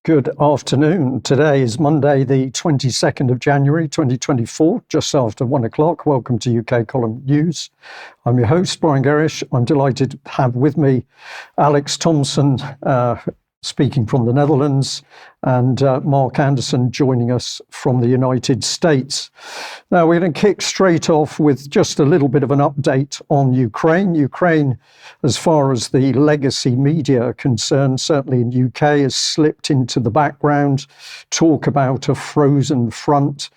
Good afternoon. Today is Monday, the 22nd of January, 2024, just after 1 o'clock. Welcome to UK Column News. I'm your host, Brian Gerrish. I'm delighted to have with me Alex Thomson, speaking from the Netherlands, and Mark Anderson joining us from the United States. Now, we're going to kick straight off with just a little bit of an update on Ukraine. Ukraine, as far as the legacy media are concerned, certainly in UK, has slipped into the background. Talk about a frozen front,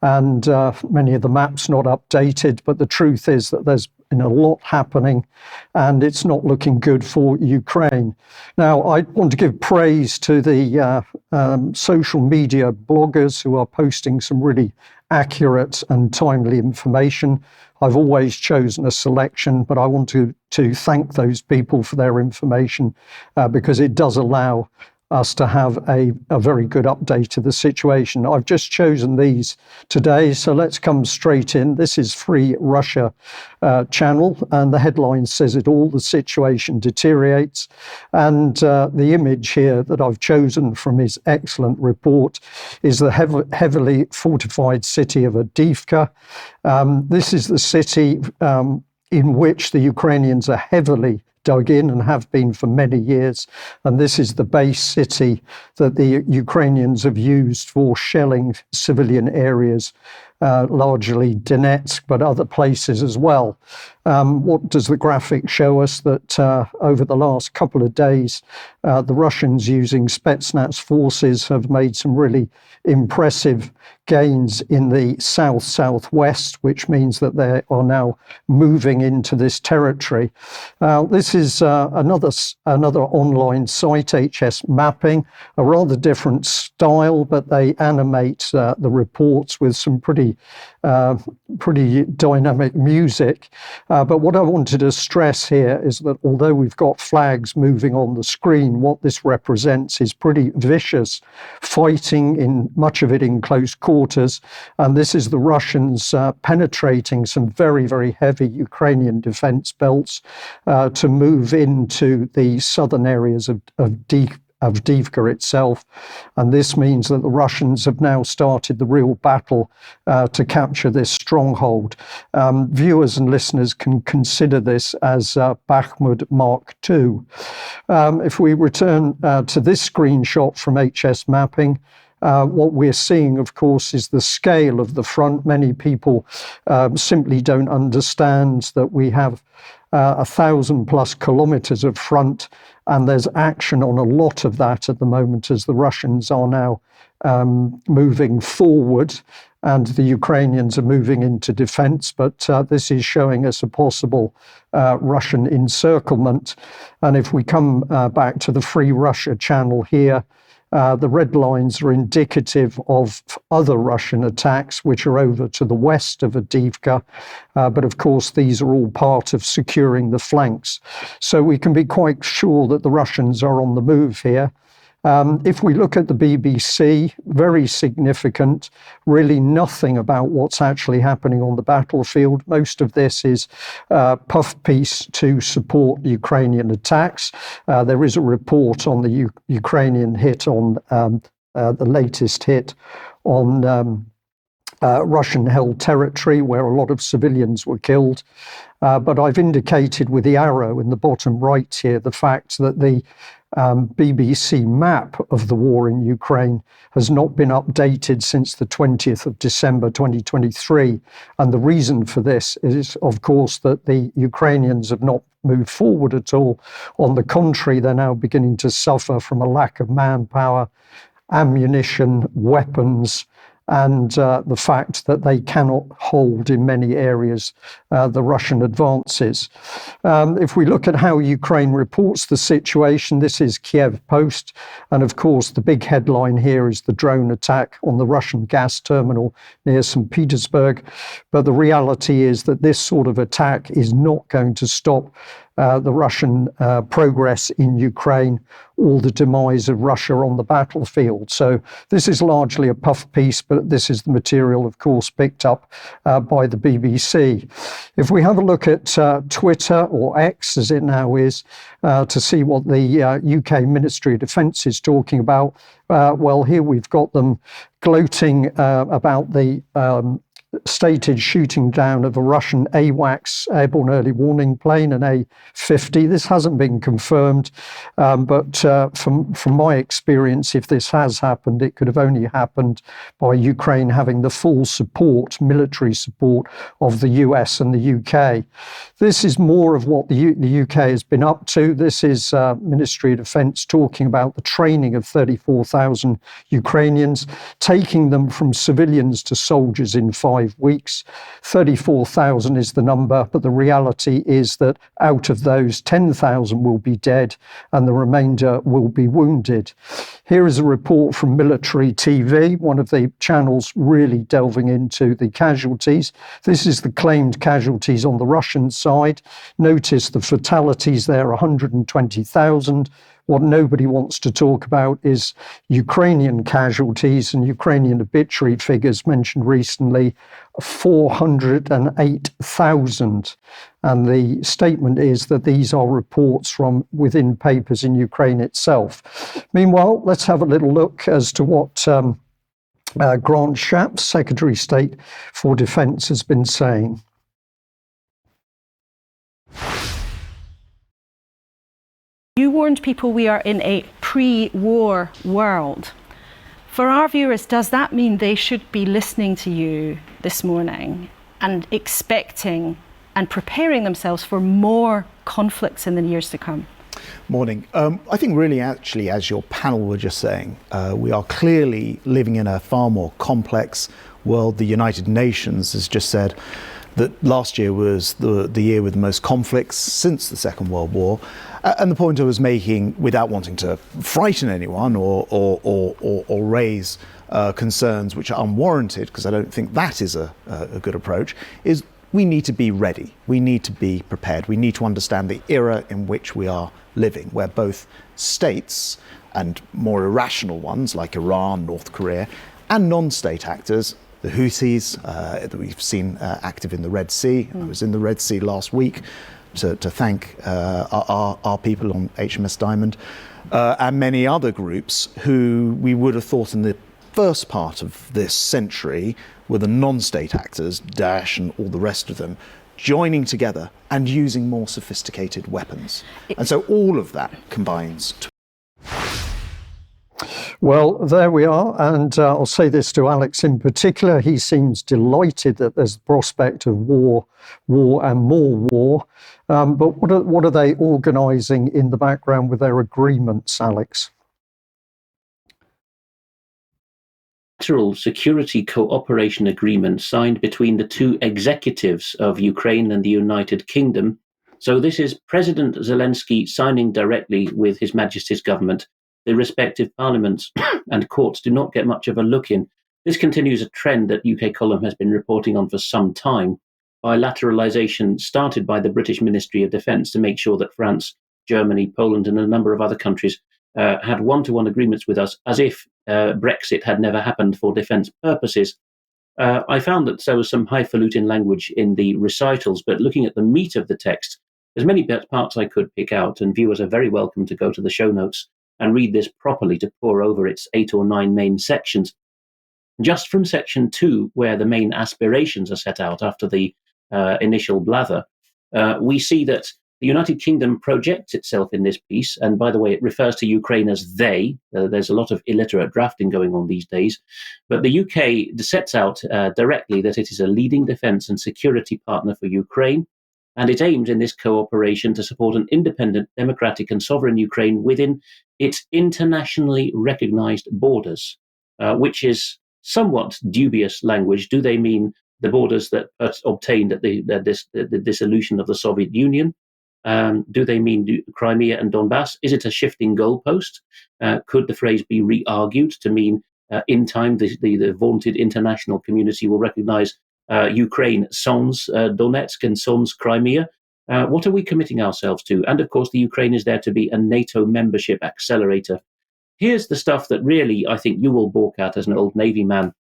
and many of the maps not updated, but the truth is that there's been a lot happening and it's not looking good for Ukraine. Now, I want to give praise to the social media bloggers who are posting some really accurate and timely information. I've always chosen a selection, but I want to thank those people for their information because it does allow us to have a very good update of the situation. I've just chosen these today, so let's come straight in. This is Free Russia channel, and the headline says it all: the situation deteriorates. And the image here that I've chosen from his excellent report is the heavily fortified city of Avdiivka. This is the city in which the Ukrainians are heavily dug in and have been for many years. And this is the base city that the Ukrainians have used for shelling civilian areas, largely Donetsk, but other places as well. What does the graphic show us? That over the last couple of days, the Russians, using Spetsnaz forces, have made some really impressive gains in the southwest, which means that they are now moving into this territory. This is another online site, HS Mapping, a rather different style, but they animate the reports with some pretty dynamic music. But what I wanted to stress here is that although we've got flags moving on the screen, what this represents is pretty vicious fighting, in much of it in close quarters. And this is the Russians penetrating some very, very heavy Ukrainian defense belts to move into the southern areas of Avdiivka itself. And this means that the Russians have now started the real battle to capture this stronghold. Viewers and listeners can consider this as Bakhmut Mark II. If we return to this screenshot from HS Mapping, what we're seeing, of course, is the scale of the front. Many people simply don't understand that we have 1,000+ kilometers of front, and there's action on a lot of that at the moment as the Russians are now moving forward and the Ukrainians are moving into defense. But this is showing us a possible Russian encirclement. And if we come back to the Free Russia channel here, the red lines are indicative of other Russian attacks, which are over to the west of Avdiivka. But of course, these are all part of securing the flanks. So we can be quite sure that the Russians are on the move here. If we look at the BBC, very significant, really nothing about what's actually happening on the battlefield. Most of this is puff piece to support Ukrainian attacks. There is a report on the Ukrainian hit on the latest hit on Russian-held territory, where a lot of civilians were killed. But I've indicated with the arrow in the bottom right here the fact that the BBC map of the war in Ukraine has not been updated since the 20th of December 2023. And the reason for this is, of course, that the Ukrainians have not moved forward at all. On the contrary, they're now beginning to suffer from a lack of manpower, ammunition, weapons, and the fact that they cannot hold in many areas the Russian advances. If we look at how Ukraine reports the situation, this is Kiev Post. And of course, the big headline here is the drone attack on the Russian gas terminal near St. Petersburg. But the reality is that this sort of attack is not going to stop the Russian progress in Ukraine or the demise of Russia on the battlefield. So this is largely a puff piece, but this is the material, of course, picked up by the BBC. If we have a look at Twitter, or X as it now is, to see what the UK Ministry of Defence is talking about, well, here we've got them gloating about the stated shooting down of a Russian AWACS, airborne early warning plane, an A-50. This hasn't been confirmed, but from my experience, if this has happened, it could have only happened by Ukraine having the full support, military support of the US and the UK. This is more of what the UK has been up to. This is Ministry of Defence talking about the training of 34,000 Ukrainians, taking them from civilians to soldiers in 5 weeks. 34,000 is the number, but the reality is that out of those, 10,000 will be dead and the remainder will be wounded. Here is a report from Military TV, one of the channels really delving into the casualties. This is the claimed casualties on the Russian side. Notice the fatalities there, 120,000. What nobody wants to talk about is Ukrainian casualties and Ukrainian obituary figures mentioned recently, 408,000. And the statement is that these are reports from within papers in Ukraine itself. Meanwhile, let's have a little look as to what Grant Shapps, Secretary of State for Defence, has been saying. You warned people we are in a pre-war world. For our viewers, does that mean they should be listening to you this morning and expecting and preparing themselves for more conflicts in the years to come? Morning. I think really, actually, as your panel were just saying, we are clearly living in a far more complex world. The United Nations has just said that last year was the year with the most conflicts since the Second World War. And the point I was making, without wanting to frighten anyone or raise concerns which are unwarranted, because I don't think that is a good approach, is we need to be ready. We need to be prepared. We need to understand the era in which we are living, where both states and more irrational ones like Iran, North Korea, and non-state actors, the Houthis that we've seen active in the Red Sea. I was in the Red Sea last week to thank our people on HMS Diamond, and many other groups who we would have thought in the first part of this century were the non-state actors, Daesh and all the rest of them, joining together and using more sophisticated weapons. And so all of that combines to... Well, there we are, and I'll say this to Alex in particular. He seems delighted that there's the prospect of war and more war. But what are they organising in the background with their agreements, Alex? Bilateral security cooperation agreement signed between the two executives of Ukraine and the United Kingdom. So this is President Zelensky signing directly with His Majesty's government. The respective parliaments and courts do not get much of a look in. This continues a trend that UK Column has been reporting on for some time. Bilateralisation started by the British Ministry of Defence to make sure that France, Germany, Poland and a number of other countries had one-to-one agreements with us, as if Brexit had never happened for defence purposes. I found that there was some highfalutin language in the recitals, but looking at the meat of the text, there's many parts I could pick out, and viewers are very welcome to go to the show notes and read this properly to pore over its 8 or 9 main sections. Just from section 2, where the main aspirations are set out after the initial blather, we see that the United Kingdom projects itself in this piece, and by the way, it refers to Ukraine as they. There's a lot of illiterate drafting going on these days, but the UK sets out directly that it is a leading defence and security partner for Ukraine, and it aims in this cooperation to support an independent, democratic and sovereign Ukraine within its internationally recognised borders, which is somewhat dubious language. Do they mean the borders that obtained at the dissolution of the Soviet Union? Do they mean Crimea and Donbass? Is it a shifting goalpost? Could the phrase be re-argued to mean in time the vaunted international community will recognise Ukraine sans Donetsk and sans Crimea? What are we committing ourselves to? And of course, the Ukraine is there to be a NATO membership accelerator. Here's the stuff that really I think you will balk at as an old Navy man.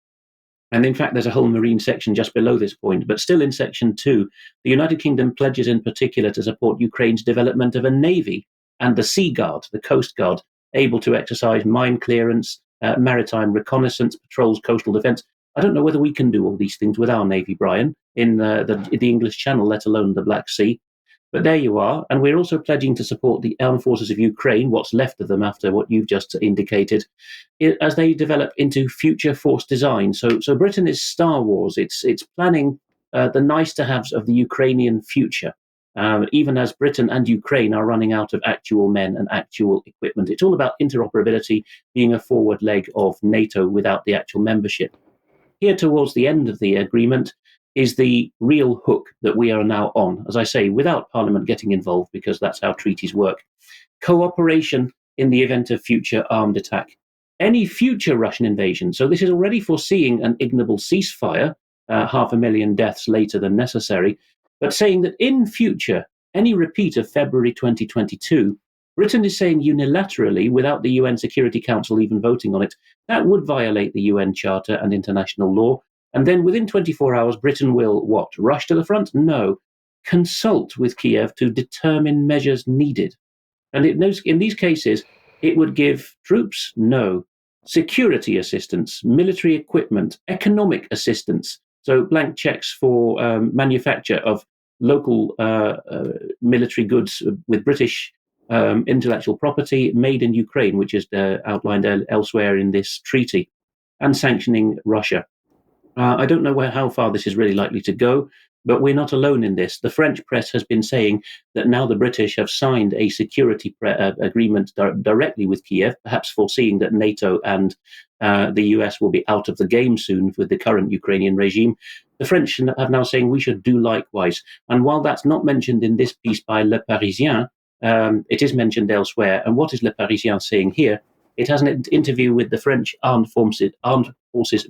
And in fact, there's a whole Marine section just below this point. But still in Section 2, the United Kingdom pledges in particular to support Ukraine's development of a navy and the Sea Guard, the Coast Guard, able to exercise mine clearance, maritime reconnaissance, patrols, coastal defence. I don't know whether we can do all these things with our Navy, Brian, in the English Channel, let alone the Black Sea. But there you are. And we're also pledging to support the armed forces of Ukraine, what's left of them after what you've just indicated, as they develop into future force design. So Britain is Star Wars. It's planning the nice-to-haves of the Ukrainian future, even as Britain and Ukraine are running out of actual men and actual equipment. It's all about interoperability being a forward leg of NATO without the actual membership. Here towards the end of the agreement is the real hook that we are now on, as I say, without Parliament getting involved, because that's how treaties work. Cooperation in the event of future armed attack. Any future Russian invasion, so this is already foreseeing an ignoble ceasefire, 500,000 deaths later than necessary, but saying that in future, any repeat of February 2022, Britain is saying unilaterally, without the UN Security Council even voting on it, that would violate the UN Charter and international law. And then within 24 hours, Britain will, what, rush to the front? No. Consult with Kiev to determine measures needed. And in these cases, it would give troops? No. Security assistance, military equipment, economic assistance. So blank checks for manufacture of local military goods with British intellectual property made in Ukraine, which is outlined elsewhere in this treaty, and sanctioning Russia. I don't know how far this is really likely to go, but we're not alone in this. The French press has been saying that now the British have signed a security agreement directly with Kiev, perhaps foreseeing that NATO and the US will be out of the game soon with the current Ukrainian regime. The French have now saying we should do likewise. And while that's not mentioned in this piece by Le Parisien, it is mentioned elsewhere. And what is Le Parisien saying here? It has an interview with the French Armed Forces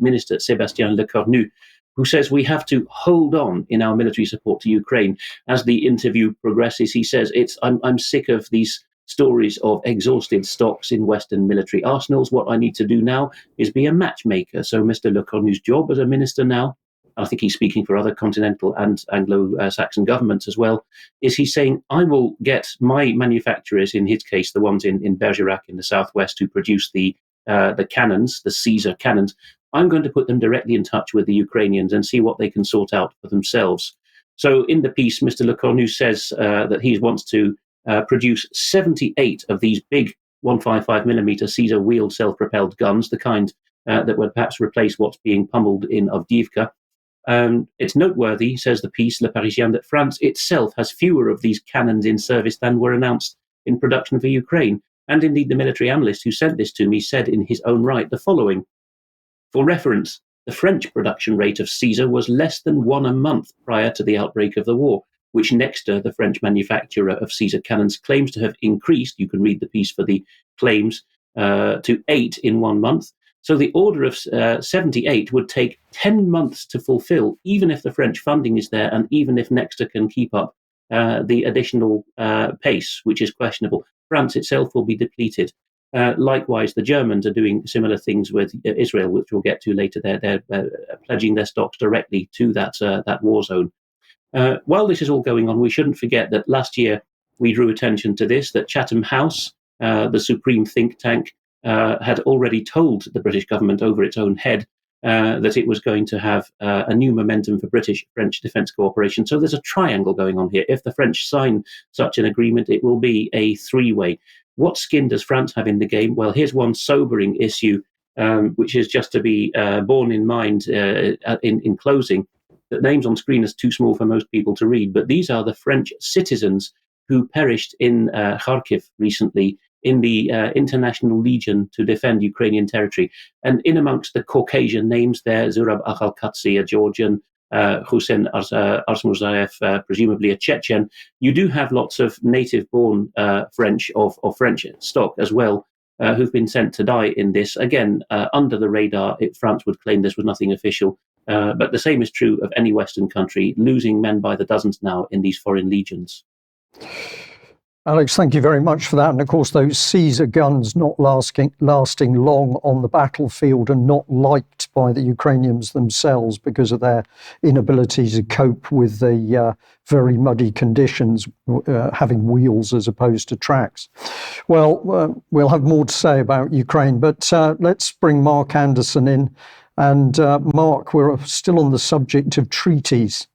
Minister, Sébastien Lecornu, who says we have to hold on in our military support to Ukraine. As the interview progresses, he says, I'm sick of these stories of exhausted stocks in Western military arsenals. What I need to do now is be a matchmaker. So Mr. Lecornu's job as a minister now, I think he's speaking for other continental and Anglo-Saxon governments as well, is he's saying, I will get my manufacturers, in his case, the ones in Bergerac in the southwest who produce the cannons, the Caesar cannons, I'm going to put them directly in touch with the Ukrainians and see what they can sort out for themselves. So in the piece, Mr. Lecornu says that he wants to produce 78 of these big 155mm Caesar wheeled self-propelled guns, the kind that would perhaps replace what's being pummeled in Avdiivka. It's noteworthy, says the piece, Le Parisien, that France itself has fewer of these cannons in service than were announced in production for Ukraine. And indeed, the military analyst who sent this to me said in his own right the following. For reference, the French production rate of Caesar was less than one a month prior to the outbreak of the war, which Nexter, the French manufacturer of Caesar cannons, claims to have increased, you can read the piece for the claims, to 8 in 1 month. So the order of 78 would take 10 months to fulfill, even if the French funding is there and even if Nexter can keep up the additional pace, which is questionable. France itself will be depleted. Likewise, the Germans are doing similar things with Israel, which we'll get to later. They're pledging their stocks directly to that war zone. While this is all going on, we shouldn't forget that last year we drew attention to this, that Chatham House, the supreme think tank, had already told the British government over its own head that it was going to have a new momentum for British-French defence cooperation. So there's a triangle going on here. If the French sign such an agreement, it will be a three-way. What skin does France have in the game? Well, here's one sobering issue, which is just to be borne in mind in closing. The names on screen is too small for most people to read, but these are the French citizens who perished in Kharkiv recently in the International Legion to defend Ukrainian territory. And in amongst the Caucasian names there, Zurab Akhalkatsi, a Georgian, Hussein Arsmuzaev, presumably a Chechen, you do have lots of native-born French of French stock as well, who've been sent to die in this. Again, under the radar, France would claim this was nothing official, but the same is true of any Western country, losing men by the dozens now in these foreign legions. Alex, thank you very much for that. And of course, those Caesar guns not lasting long on the battlefield and not liked by the Ukrainians themselves because of their inability to cope with the very muddy conditions, having wheels as opposed to tracks. Well, we'll have more to say about Ukraine, but let's bring Mark Anderson in. And Mark, we're still on the subject of treaties.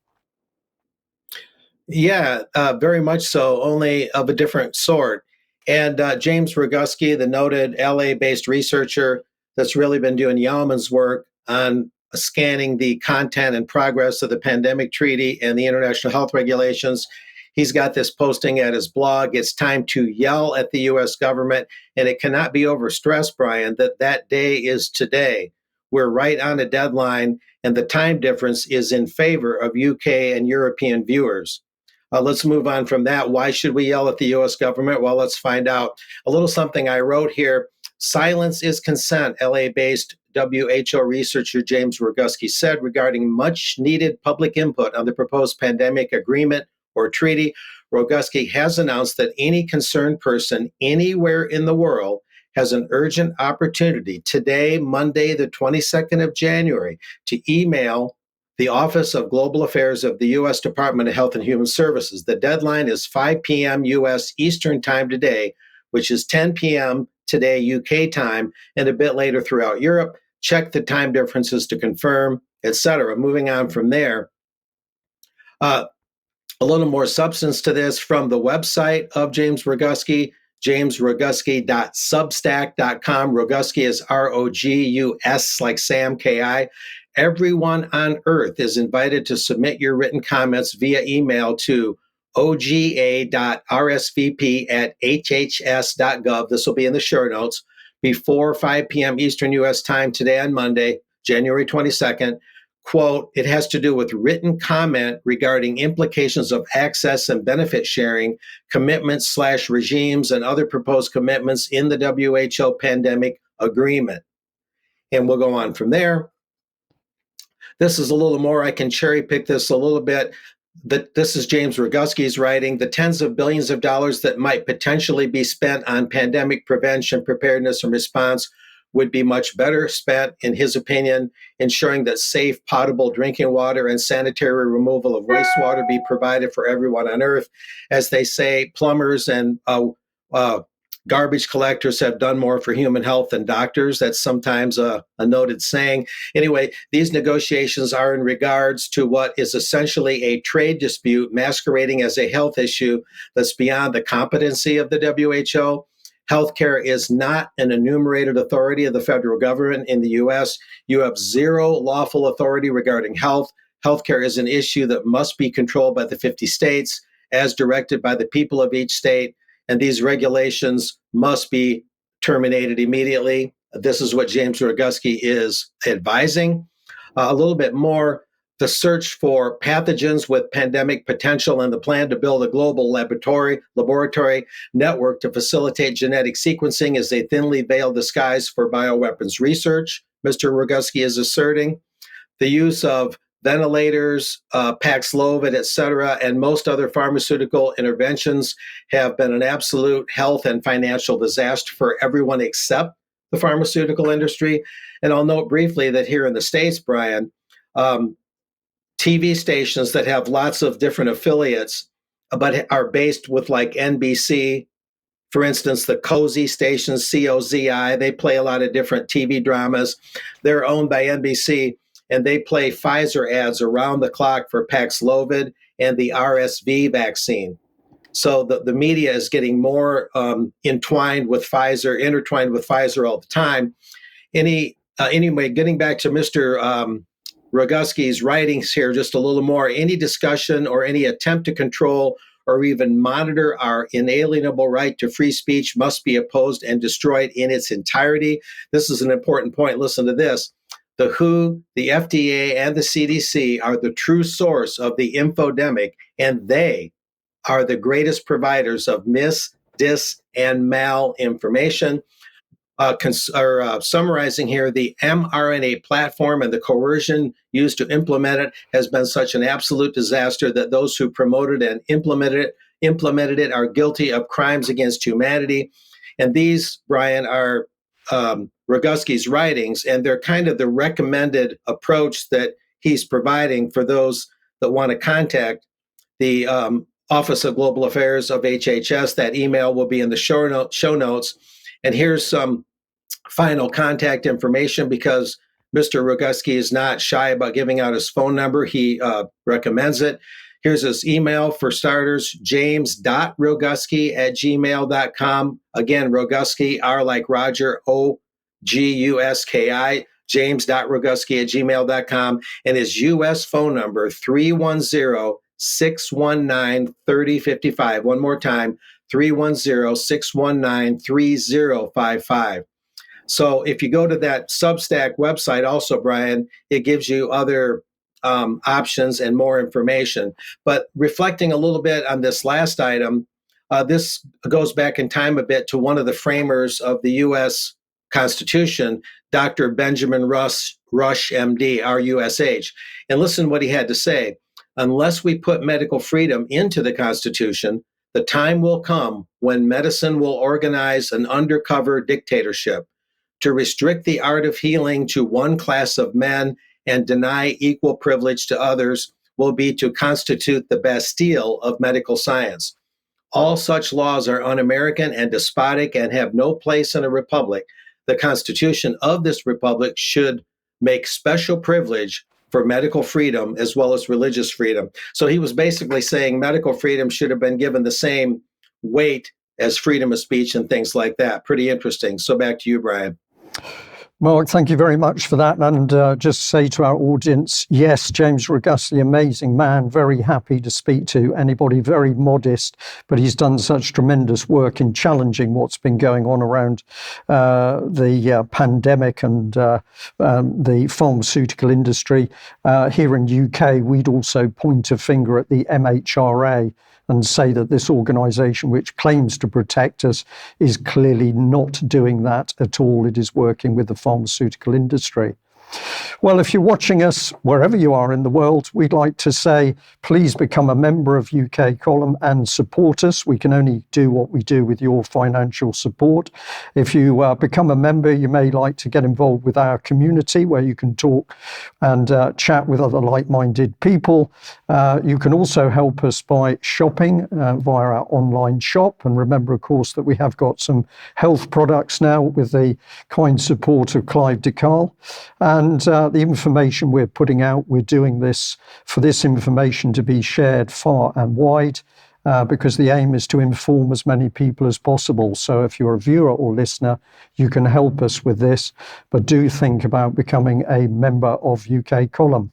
Yeah, very much so, only of a different sort. And James Roguski, the noted LA-based researcher that's really been doing yeoman's work on scanning the content and progress of the pandemic treaty and the international health regulations, he's got this posting at his blog. It's time to yell at the U.S. government, and it cannot be overstressed, Brian, that day is today. We're right on a deadline, and the time difference is in favor of UK and European viewers. Let's move on from that. Why should we yell at the U.S. government? Well, let's find out. A little something I wrote here. Silence is consent, LA-based WHO researcher James Roguski said regarding much-needed public input on the proposed pandemic agreement or treaty. Roguski has announced that any concerned person anywhere in the world has an urgent opportunity today, Monday, the 22nd of January, to email the Office of Global Affairs of the U.S. Department of Health and Human Services. The deadline is 5 p.m. U.S. Eastern Time today, which is 10 p.m. today UK time, and a bit later throughout Europe. Check the time differences to confirm, etc. Moving on from there, a little more substance to this from the website of James Roguski, jamesroguski.substack.com. Roguski is R-O-G-U-S, like Sam, K-I. Everyone on Earth is invited to submit your written comments via email to oga.rsvp@hhs.gov. This will be in the show notes before 5 p.m. Eastern U.S. time today on Monday, January 22nd. Quote, it has to do with written comment regarding implications of access and benefit sharing, commitments/regimes, and other proposed commitments in the WHO pandemic agreement. And we'll go on from there. This is a little more. I can cherry pick this a little bit. This is James Roguski's writing. The tens of billions of dollars that might potentially be spent on pandemic prevention, preparedness, and response would be much better spent, in his opinion, ensuring that safe, potable drinking water and sanitary removal of wastewater be provided for everyone on Earth. As they say, plumbers and garbage collectors have done more for human health than doctors. That's sometimes a noted saying. Anyway, these negotiations are in regards to what is essentially a trade dispute masquerading as a health issue that's beyond the competency of the WHO. Healthcare is not an enumerated authority of the federal government in the U.S. You have zero lawful authority regarding health. Healthcare is an issue that must be controlled by the 50 states as directed by the people of each state. And these regulations must be terminated immediately. This is what James Roguski is advising. A little bit more, the search for pathogens with pandemic potential and the plan to build a global laboratory network to facilitate genetic sequencing is a thinly veiled disguise for bioweapons research, Mr. Roguski is asserting. The use of ventilators, Paxlovid, et cetera, and most other pharmaceutical interventions have been an absolute health and financial disaster for everyone except the pharmaceutical industry. And I'll note briefly that here in the States, Brian, TV stations that have lots of different affiliates, but are based with like NBC, for instance, the Cozy stations, COZI, they play a lot of different TV dramas. They're owned by NBC. And they play Pfizer ads around the clock for Paxlovid and the RSV vaccine. So the media is getting more intertwined with Pfizer all the time. Anyway, getting back to Mr. Roguski's writings here just a little more, any discussion or any attempt to control or even monitor our inalienable right to free speech must be opposed and destroyed in its entirety. This is an important point. Listen to this. The WHO, the FDA, and the CDC are the true source of the infodemic, and they are the greatest providers of mis, dis, and malinformation. Summarizing here, the mRNA platform and the coercion used to implement it has been such an absolute disaster that those who promoted and implemented it implemented it are guilty of crimes against humanity. And these, Brian, are Roguski's writings, and they're kind of the recommended approach that he's providing for those that want to contact the Office of Global Affairs of HHS. That email will be in the show notes. And here's some final contact information, because Mr. Roguski is not shy about giving out his phone number. He recommends it. Here's his email for starters, james.roguski@gmail.com. Again, Roguski, R like Roger, Oguski, james.roguski@gmail.com. And his U.S. phone number, 310-619-3055. One more time, 310-619-3055. So if you go to that Substack website also, Brian, it gives you other options and more information. But reflecting a little bit on this last item, this goes back in time a bit to one of the framers of the U.S. Constitution, Dr. Benjamin Rush, MD, RUSH. And listen what he had to say. Unless we put medical freedom into the Constitution, the time will come when medicine will organize an undercover dictatorship. To restrict the art of healing to one class of men and deny equal privilege to others will be to constitute the Bastille of medical science. All such laws are un-American and despotic and have no place in a republic. The Constitution of this republic should make special privilege for medical freedom as well as religious freedom. So he was basically saying medical freedom should have been given the same weight as freedom of speech and things like that. Pretty interesting. So back to you, Brian. Mark, thank you very much for that. And just say to our audience, yes, James Roguski, amazing man, very happy to speak to anybody, very modest, but he's done such tremendous work in challenging what's been going on around the pandemic and the pharmaceutical industry. Here in UK, we'd also point a finger at the MHRA and say that this organisation, which claims to protect us, is clearly not doing that at all. It is working with the pharmaceutical industry. Well, if you're watching us wherever you are in the world, we'd like to say, please become a member of UK Column and support us. We can only do what we do with your financial support. If you become a member, you may like to get involved with our community where you can talk and chat with other like-minded people. You can also help us by shopping via our online shop. And remember, of course, that we have got some health products now with the kind support of Clive DeCarl. And the information we're putting out, we're doing this for this information to be shared far and wide, because the aim is to inform as many people as possible. So if you're a viewer or listener, you can help us with this, but do think about becoming a member of UK Column.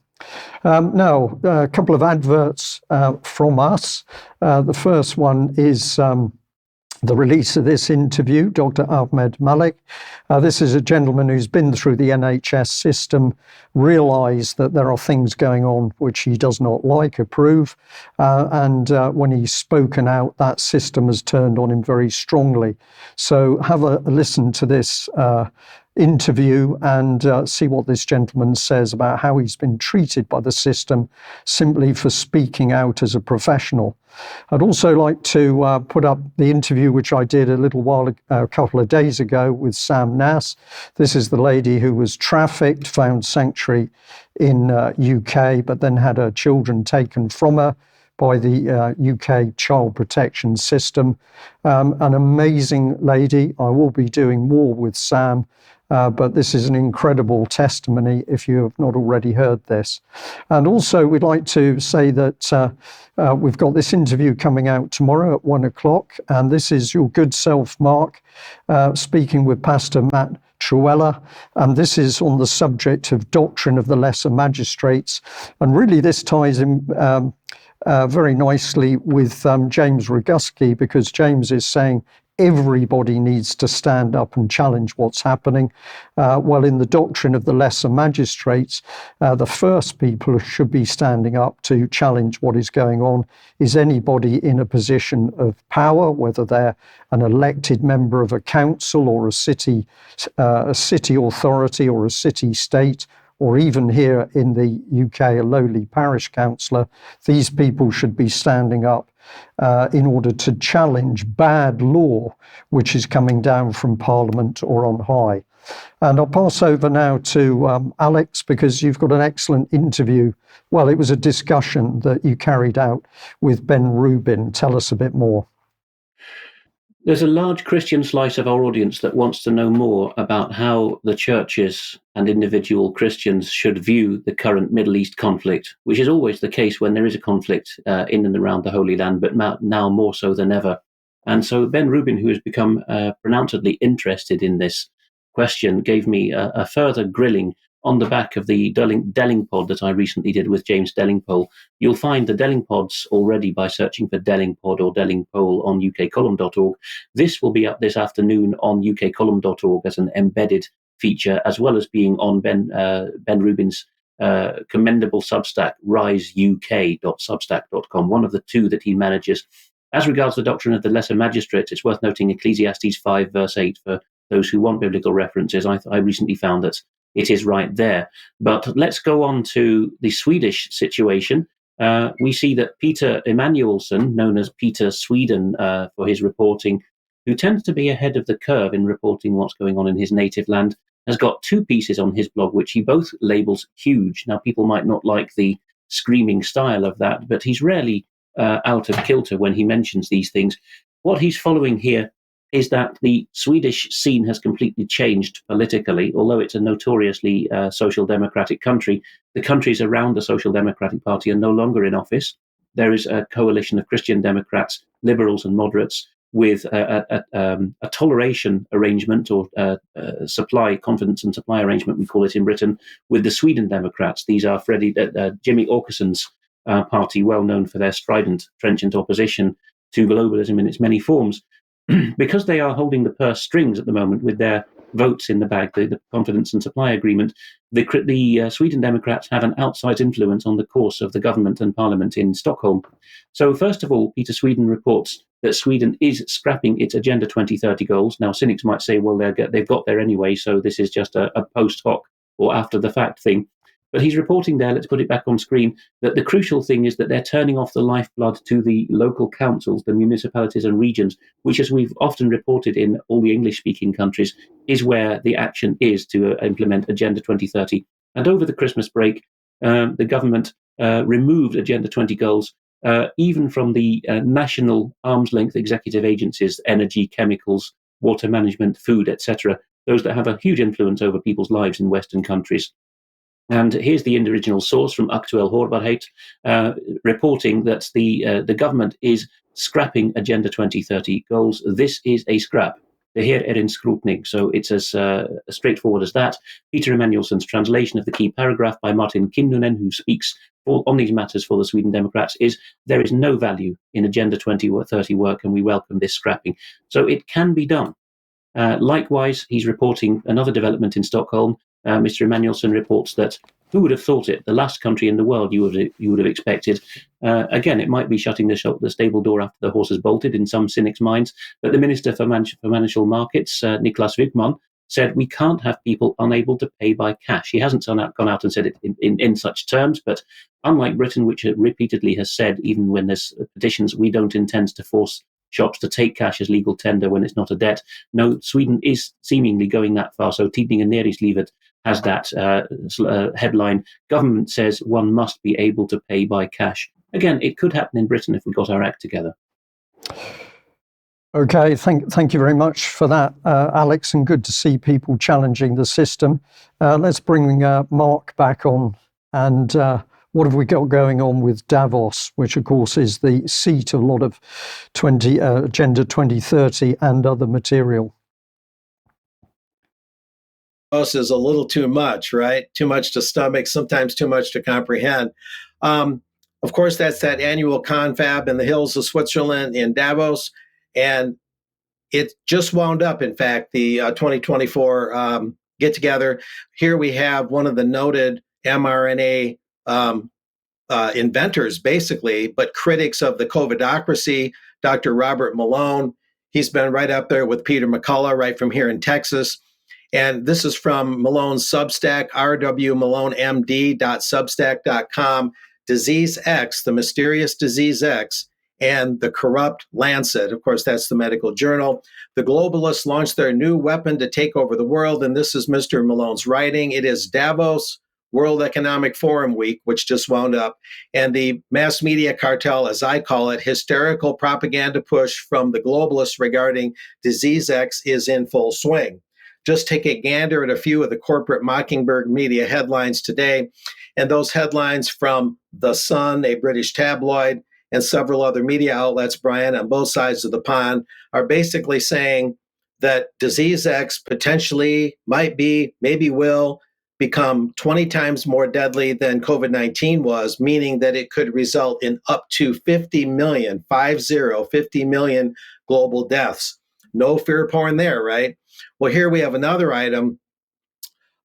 Now, a couple of adverts from us. The first one is the release of this interview, Dr. Ahmed Malik. This is a gentleman who's been through the NHS system, realised that there are things going on which he does not like, approve, and when he's spoken out, that system has turned on him very strongly. So have a listen to this interview and see what this gentleman says about how he's been treated by the system simply for speaking out as a professional. I'd also like to put up the interview which I did a couple of days ago with Sam Nass. This is the lady who was trafficked, found sanctuary in UK, but then had her children taken from her by the UK child protection system. An amazing lady. I will be doing more with Sam, but this is an incredible testimony if you have not already heard this. And also we'd like to say that we've got this interview coming out tomorrow at 1:00, and this is your good self, Mark, speaking with Pastor Matt Truella, and this is on the subject of doctrine of the lesser magistrates. And really this ties in very nicely with James Roguski, because James is saying everybody needs to stand up and challenge what's happening. Well, in the doctrine of the lesser magistrates, the first people who should be standing up to challenge what is going on is anybody in a position of power, whether they're an elected member of a council or a city authority or a city state, or even here in the UK, a lowly parish councillor. These people should be standing up in order to challenge bad law which is coming down from Parliament or on high. And I'll pass over now to Alex, because you've got an excellent interview. Well, it was a discussion that you carried out with Ben Rubin. Tell us a bit more. There's a large Christian slice of our audience that wants to know more about how the churches and individual Christians should view the current Middle East conflict, which is always the case when there is a conflict in and around the Holy Land, but now more so than ever. And so Ben Rubin, who has become pronouncedly interested in this question, gave me a further grilling on the back of the Delling pod that I recently did with James Dellingpole. You'll find the Delling pods already by searching for Delling pod or Dellingpole on ukcolumn.org. This will be up this afternoon on ukcolumn.org as an embedded feature, as well as being on Ben Rubin's commendable Substack, riseuk.substack.com, one of the two that he manages. As regards the doctrine of the lesser magistrates, it's worth noting Ecclesiastes 5 verse 8 for those who want biblical references. I recently found that it is right there. But let's go on to the Swedish situation. We see that Peter Emanuelsson, known as Peter Sweden for his reporting, who tends to be ahead of the curve in reporting what's going on in his native land, has got two pieces on his blog, which he both labels huge. Now, people might not like the screaming style of that, but he's rarely out of kilter when he mentions these things. What he's following here is that the Swedish scene has completely changed politically. Although it's a notoriously social democratic country, the countries around the Social Democratic Party are no longer in office. There is a coalition of Christian Democrats, liberals and moderates, with a toleration arrangement or confidence and supply arrangement, we call it in Britain, with the Sweden Democrats. These are Jimmy Åkesson's party, well known for their strident, trenchant opposition to globalism in its many forms. Because they are holding the purse strings at the moment with their votes in the bag, the confidence and supply agreement, the Sweden Democrats have an outsized influence on the course of the government and parliament in Stockholm. So first of all, Peter Sweden reports that Sweden is scrapping its Agenda 2030 goals. Now, cynics might say, well, they've got there anyway, so this is just a post hoc or after the fact thing. But he's reporting there, let's put it back on screen, that the crucial thing is that they're turning off the lifeblood to the local councils, the municipalities and regions, which, as we've often reported in all the English-speaking countries, is where the action is to implement Agenda 2030. And over the Christmas break, the government removed Agenda 20 goals, even from the national arm's-length executive agencies, energy, chemicals, water management, food, etc., those that have a huge influence over people's lives in Western countries. And here's the original source from Aktuell Hållbarhet, reporting that the government is scrapping Agenda 2030 goals. This is a scrap. De heer en skrotning. So it's as straightforward as that. Peter Emanuelsson's translation of the key paragraph by Martin Kinnunen, who speaks on these matters for the Sweden Democrats, is there is no value in Agenda 2030 work, and we welcome this scrapping. So it can be done. Likewise, he's reporting another development in Stockholm. Mr. Emanuelsson reports that, who would have thought it, the last country in the world you would have expected. Again, it might be shutting the stable door after the horse has bolted in some cynics' minds, but the Minister for Financial Markets, Niklas Wykman, said we can't have people unable to pay by cash. He hasn't gone out and said it in such terms, but unlike Britain, which repeatedly has said, even when there's petitions, we don't intend to force shops to take cash as legal tender when it's not a debt. No, Sweden is seemingly going that far. So Tidningen Näringslivet has that headline, government says one must be able to pay by cash. Again, it could happen in Britain if we got our act together. Okay, thank you very much for that, Alex, and good to see people challenging the system. Let's bring Mark back on, and what have we got going on with Davos, which of course is the seat of a lot of Agenda 2030 and other material. Is a little too much, right? Too much to stomach, sometimes too much to comprehend. Of course, that's that annual confab in the hills of Switzerland in Davos. And it just wound up, in fact, the 2024 get-together. Here we have one of the noted mRNA inventors, basically, but critics of the COVIDocracy, Dr. Robert Malone. He's been right up there with Peter McCullough, right from here in Texas. And this is from Malone's Substack, rwmalonemd.substack.com. Disease X, the mysterious Disease X, and the corrupt Lancet. Of course, that's the medical journal. The globalists launched their new weapon to take over the world, and this is Mr. Malone's writing. It is Davos World Economic Forum week, which just wound up, and the mass media cartel, as I call it, hysterical propaganda push from the globalists regarding Disease X is in full swing. Just take a gander at a few of the corporate Mockingbird media headlines today, and those headlines from The Sun, a British tabloid, and several other media outlets, Brian, on both sides of the pond, are basically saying that Disease X potentially might be, maybe will, become 20 times more deadly than COVID-19 was, meaning that it could result in up to 50 million global deaths. No fear porn there, right? Well, here we have another item,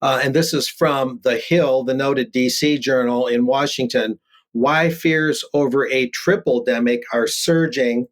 and this is from The Hill, the noted DC journal in Washington. Why fears over a tripledemic are surging.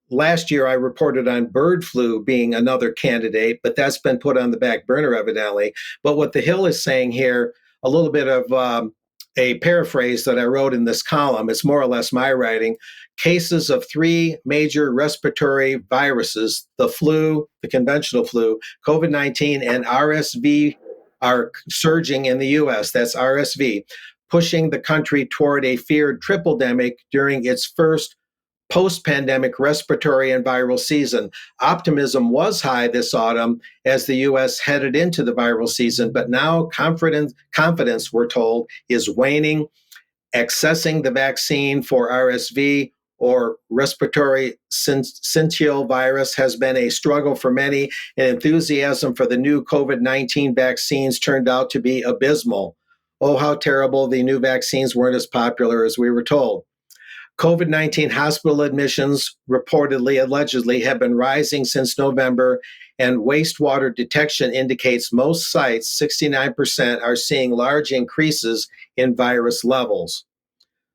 Last year, I reported on bird flu being another candidate, but that's been put on the back burner, evidently. But what The Hill is saying here, a little bit of a paraphrase that I wrote in this column, it's more or less my writing. Cases of 3 major respiratory viruses, the flu, the conventional flu, COVID-19, and RSV are surging in the U.S. That's RSV, pushing the country toward a feared tripledemic during its first post-pandemic respiratory and viral season. Optimism was high this autumn as the U.S. headed into the viral season, but now confidence, we're told, is waning. Accessing the vaccine for RSV or respiratory syncytial virus has been a struggle for many, and enthusiasm for the new COVID-19 vaccines turned out to be abysmal. Oh, how terrible the new vaccines weren't as popular as we were told. COVID-19 hospital admissions allegedly, have been rising since November, and wastewater detection indicates most sites, 69%, are seeing large increases in virus levels.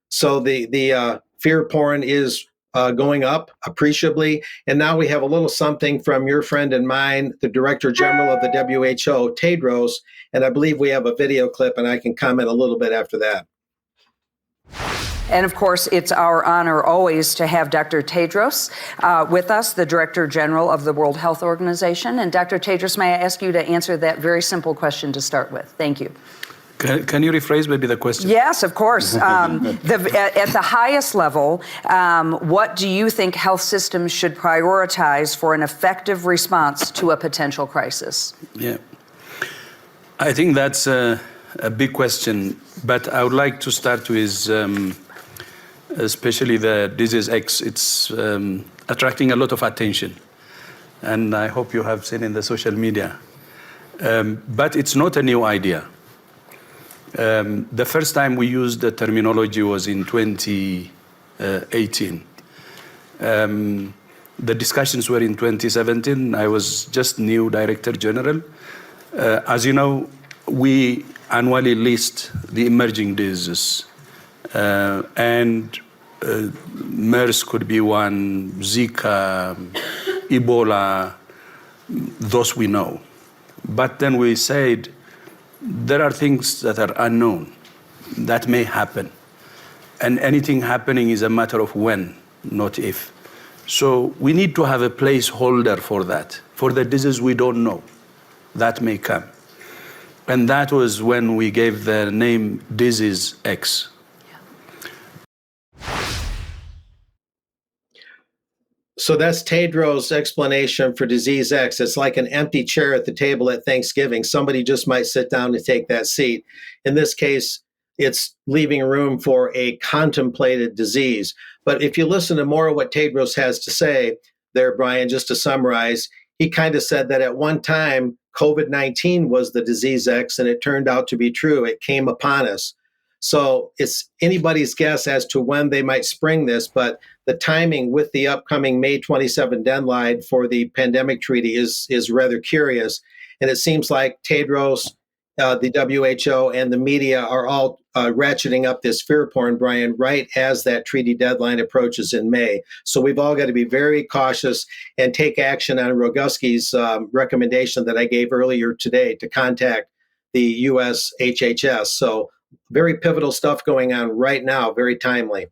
So the fear porn is going up appreciably. And now we have a little something from your friend and mine, the Director General of the WHO, Tedros, and I believe we have a video clip, and I can comment a little bit after that. And of course, it's our honor always to have Dr. Tedros with us, the Director General of the World Health Organization. And Dr. Tedros, may I ask you to answer that very simple question to start with? Thank you. Can you rephrase maybe the question? Yes, of course. At the highest level, what do you think health systems should prioritize for an effective response to a potential crisis? Yeah, I think that's a big question, but I would like to start with especially the disease X. It's attracting a lot of attention, and I hope you have seen in the social media. But it's not a new idea. The first time we used the terminology was in 2018. The discussions were in 2017. I was just new Director General. As you know, we annually list the emerging diseases. And MERS could be one, Zika, Ebola, those we know. But then we said, there are things that are unknown that may happen. And anything happening is a matter of when, not if. So we need to have a placeholder for that, for the disease we don't know that may come. And that was when we gave the name Disease X. So that's Tedros' explanation for Disease X. It's like an empty chair at the table at Thanksgiving. Somebody just might sit down and take that seat. In this case, it's leaving room for a contemplated disease. But if you listen to more of what Tedros has to say there, Brian, just to summarize, he kind of said that at one time, COVID-19 was the Disease X, and it turned out to be true. It came upon us. So it's anybody's guess as to when they might spring this, but the timing with the upcoming May 27 deadline for the pandemic treaty is rather curious. And it seems like Tedros, the WHO, and the media are all ratcheting up this fear porn, Brian, right as that treaty deadline approaches in May. So we've all got to be very cautious and take action on Roguski's recommendation that I gave earlier today to contact the U.S. HHS. So very pivotal stuff going on right now, very timely.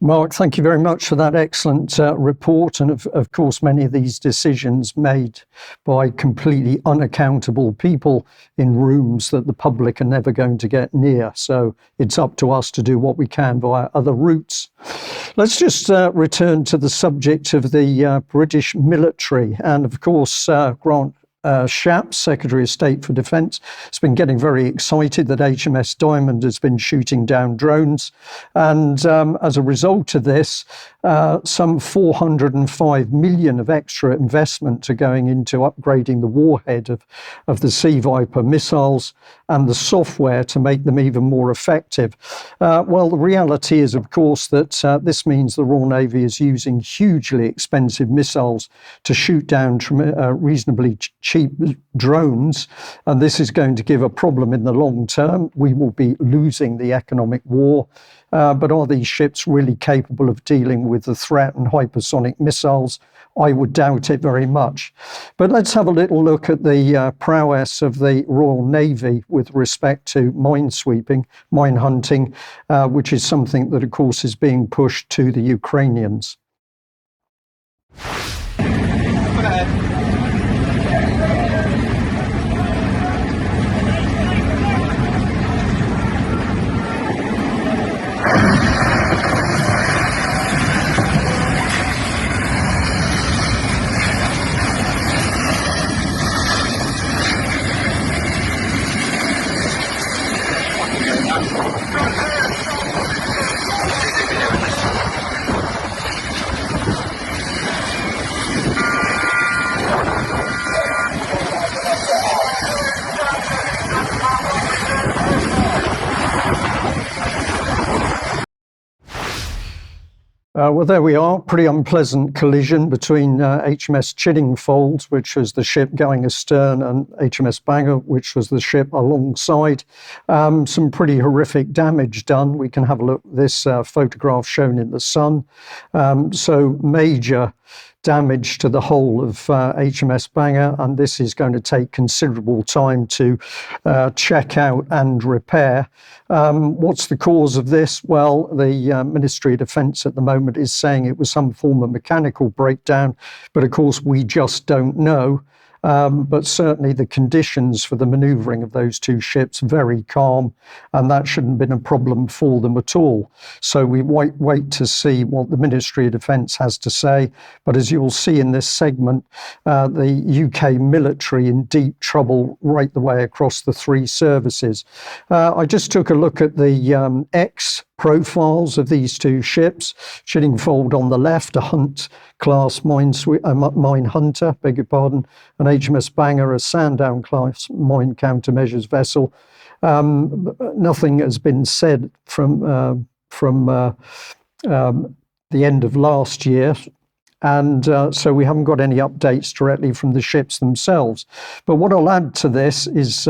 Mark, thank you very much for that excellent report. And of course, many of these decisions made by completely unaccountable people in rooms that the public are never going to get near. So it's up to us to do what we can via other routes. Let's just return to the subject of the British military. And of course, Grant Shapps, Secretary of State for Defence, has been getting very excited that HMS Diamond has been shooting down drones. And as a result of this, some 405 million of extra investment are going into upgrading the warhead of the Sea Viper missiles and the software to make them even more effective. Well, the reality is, of course, that this means the Royal Navy is using hugely expensive missiles to shoot down reasonably cheap drones, and this is going to give a problem in the long term. We will be losing the economic war. But are these ships really capable of dealing with the threat and hypersonic missiles? I would doubt it very much. But let's have a little look at the prowess of the Royal Navy with respect to minesweeping, mine hunting, which is something that, of course, is being pushed to the Ukrainians. Well, there we are. Pretty unpleasant collision between HMS Chiddingfold, which was the ship going astern, and HMS Bangor, which was the ship alongside. Some pretty horrific damage done. We can have a look at this photograph shown in the sun. So major damage to the whole of HMS Bangor, and this is going to take considerable time to check out and repair. What's the cause of this? Well, the Ministry of Defence at the moment is saying it was some form of mechanical breakdown, but of course we just don't know. But certainly the conditions for the manoeuvring of those two ships, very calm, and that shouldn't have been a problem for them at all. So we wait to see what the Ministry of Defence has to say. But as you'll see in this segment, the UK military in deep trouble right the way across the three services. I just took a look at the profiles of these two ships. Chiddingfold on the left, a Hunt-class mine hunter, beg your pardon, and HMS Bangor, a Sandown-class mine countermeasures vessel. Nothing has been said from the end of last year. And so we haven't got any updates directly from the ships themselves. But what I'll add to this is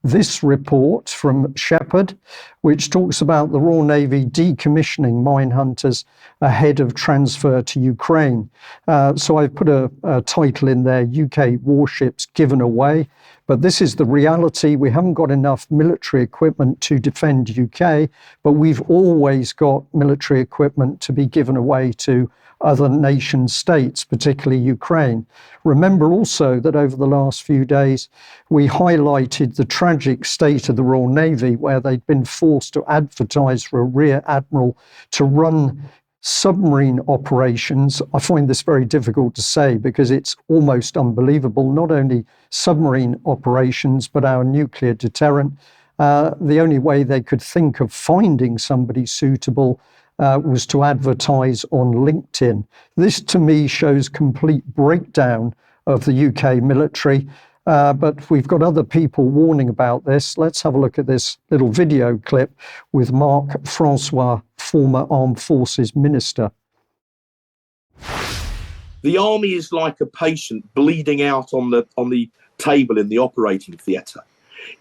this report from Shepherd, which talks about the Royal Navy decommissioning mine hunters ahead of transfer to Ukraine. So I've put a title in there, UK warships given away. But this is the reality. We haven't got enough military equipment to defend UK, but we've always got military equipment to be given away to other nation states, particularly Ukraine. Remember also that over the last few days, we highlighted the tragic state of the Royal Navy, where they'd been forced to advertise for a rear admiral to run submarine operations. I find this very difficult to say because it's almost unbelievable. Not only submarine operations, but our nuclear deterrent. The only way they could think of finding somebody suitable was to advertise on LinkedIn. This, to me, shows complete breakdown of the UK military. But we've got other people warning about this. Let's have a look at this little video clip with Marc Francois, former Armed Forces Minister. The army is like a patient bleeding out on the table in the operating theatre.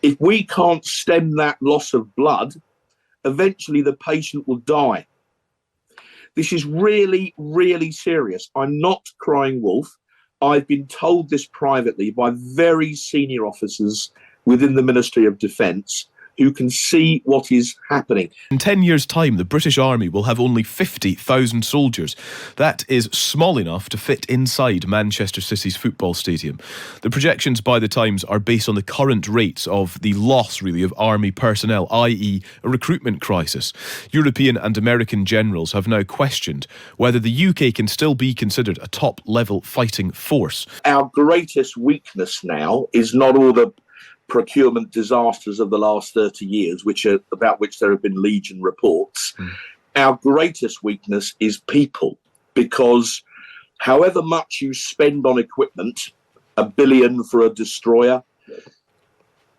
If we can't stem that loss of blood, eventually the patient will die. This is really, really serious. I'm not crying wolf. I've been told this privately by very senior officers within the Ministry of Defence who can see what is happening. In 10 years' time, the British Army will have only 50,000 soldiers. That is small enough to fit inside Manchester City's football stadium. The projections by the Times are based on the current rates of the loss, really, of army personnel, i.e. a recruitment crisis. European and American generals have now questioned whether the UK can still be considered a top-level fighting force. Our greatest weakness now is not all the procurement disasters of the last 30 years, about which there have been legion reports. Our greatest weakness is people, because however much you spend on equipment, $1 billion for a destroyer,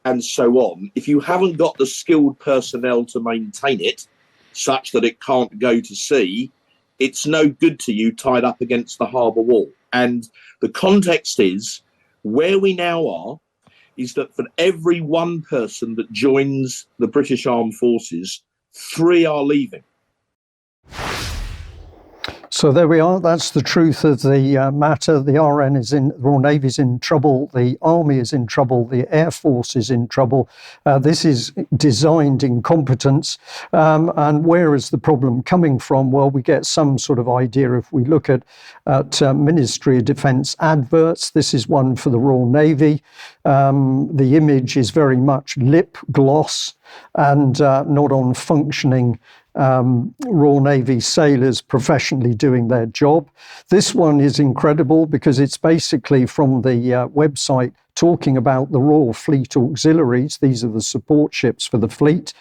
and so on, if you haven't got the skilled personnel to maintain it, such that it can't go to sea, it's no good to you tied up against the harbour wall. And the context is, where we now are, is that for every one person that joins the British Armed Forces, 3 are leaving. So there we are. That's the truth of the matter. The Royal Navy is in trouble. The Army is in trouble. The Air Force is in trouble. This is designed incompetence. And where is the problem coming from? Well, we get some sort of idea if we look at Ministry of Defence adverts. This is one for the Royal Navy. The image is very much lip gloss and not on functioning Royal Navy sailors professionally doing their job. This one is incredible because it's basically from the website talking about the Royal Fleet Auxiliaries. These are the support ships for the fleet.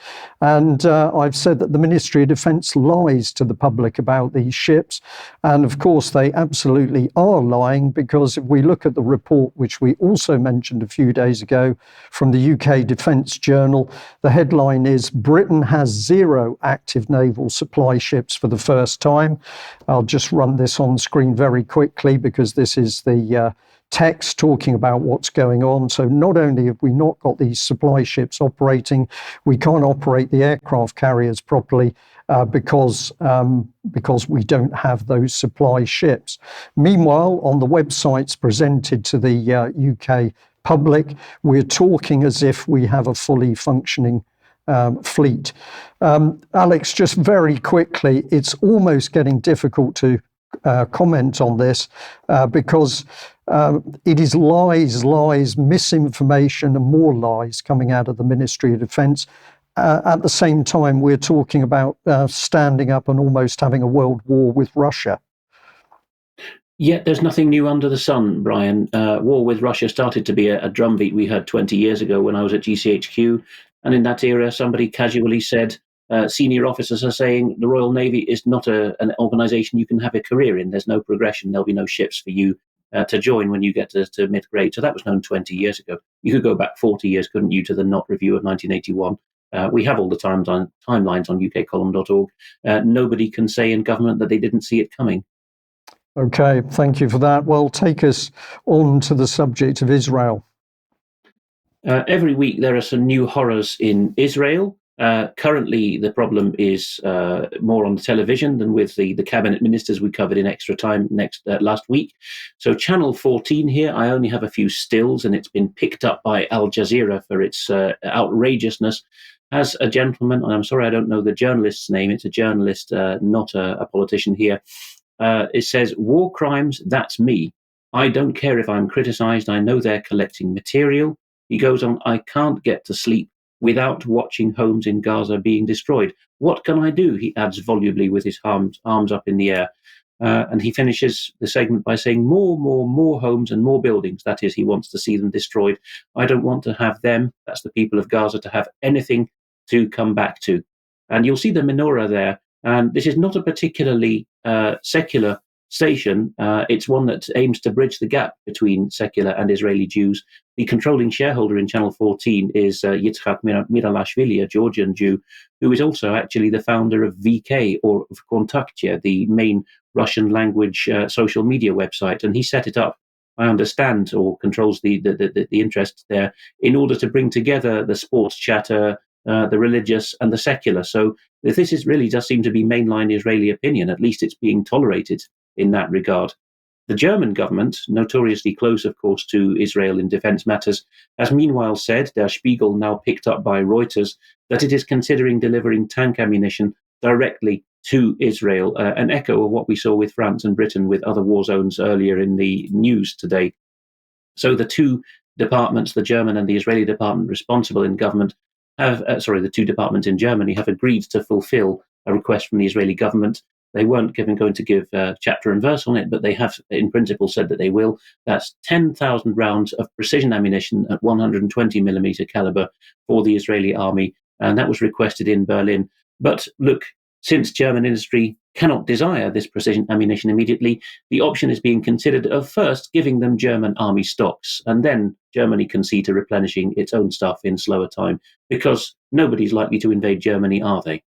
And I've said that the Ministry of Defence lies to the public about these ships. And of course, they absolutely are lying, because if we look at the report, which we also mentioned a few days ago from the UK Defence Journal, the headline is Britain has 0 active naval supply ships for the first time. I'll just run this on screen very quickly because this is the text talking about what's going on. So not only have we not got these supply ships operating, we can't operate the aircraft carriers properly because we don't have those supply ships. Meanwhile, on the websites presented to the UK public, we're talking as if we have a fully functioning fleet. Alex, just very quickly, it's almost getting difficult to comment on this because it is lies, misinformation, and more lies coming out of the Ministry of Defence. At the same time, we're talking about standing up and almost having a world war with Russia. Yet there's nothing new under the sun, Brian. War with Russia started to be a drumbeat we heard 20 years ago when I was at GCHQ. And in that era, somebody casually said, senior officers are saying the Royal Navy is not an organisation you can have a career in. There's no progression. There'll be no ships for you to join when you get to mid-grade. So that was known 20 years ago. You could go back 40 years, couldn't you, to the Not Review of 1981. We have all the timelines on ukcolumn.org. Nobody can say in government that they didn't see it coming. Okay, thank you for that. Well, take us on to the subject of Israel. Every week there are some new horrors in Israel. Currently, the problem is more on the television than with the cabinet ministers we covered in Extra Time last week. So Channel 14 here, I only have a few stills, and it's been picked up by Al Jazeera for its outrageousness, has a gentleman, and I'm sorry I don't know the journalist's name, it's a journalist, not a politician here. It says, war crimes, that's me. I don't care if I'm criticised, I know they're collecting material. He goes on, I can't get to sleep without watching homes in Gaza being destroyed. What can I do? He adds volubly with his arms up in the air. And he finishes the segment by saying, more homes and more buildings. That is, he wants to see them destroyed. I don't want to have them, that's the people of Gaza, to have anything to come back to. And you'll see the menorah there. And this is not a particularly secular station. It's one that aims to bridge the gap between secular and Israeli Jews. The controlling shareholder in Channel 14 is Yitzhak Miralashvili, a Georgian Jew, who is also actually the founder of VK, or of Kontaktya, the main Russian language social media website. And he set it up, I understand, or controls the interest there, in order to bring together the sports chatter, the religious and the secular. So this is really does seem to be mainline Israeli opinion. At least it's being tolerated in that regard. The German government, notoriously close, of course, to Israel in defense matters, has meanwhile said, Der Spiegel, now picked up by Reuters, that it is considering delivering tank ammunition directly to Israel, an echo of what we saw with France and Britain with other war zones earlier in the news today. So the two departments, the German and the Israeli department responsible in government, the two departments in Germany have agreed to fulfill a request from the Israeli government. They weren't going to give chapter and verse on it, but they have, in principle, said that they will. That's 10,000 rounds of precision ammunition at 120 millimeter caliber for the Israeli army, and that was requested in Berlin. But look, since German industry cannot desire this precision ammunition immediately, the option is being considered of first giving them German army stocks, and then Germany can see to replenishing its own stuff in slower time, because nobody's likely to invade Germany, are they?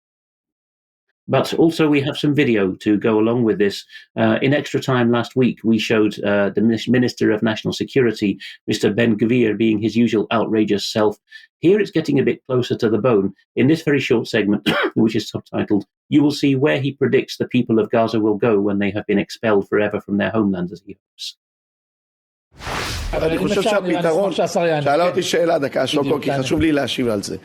But also we have some video to go along with this. In Extra Time last week, we showed the Minister of National Security, Mr. Ben-Gvir, being his usual outrageous self. Here it's getting a bit closer to the bone. In this very short segment, which is subtitled, you will see where he predicts the people of Gaza will go when they have been expelled forever from their homeland, as he hopes. אני חושב שהפתרון, שאלה אותי שאלה דקה שוקו, כי חשוב לי להשיב על זה.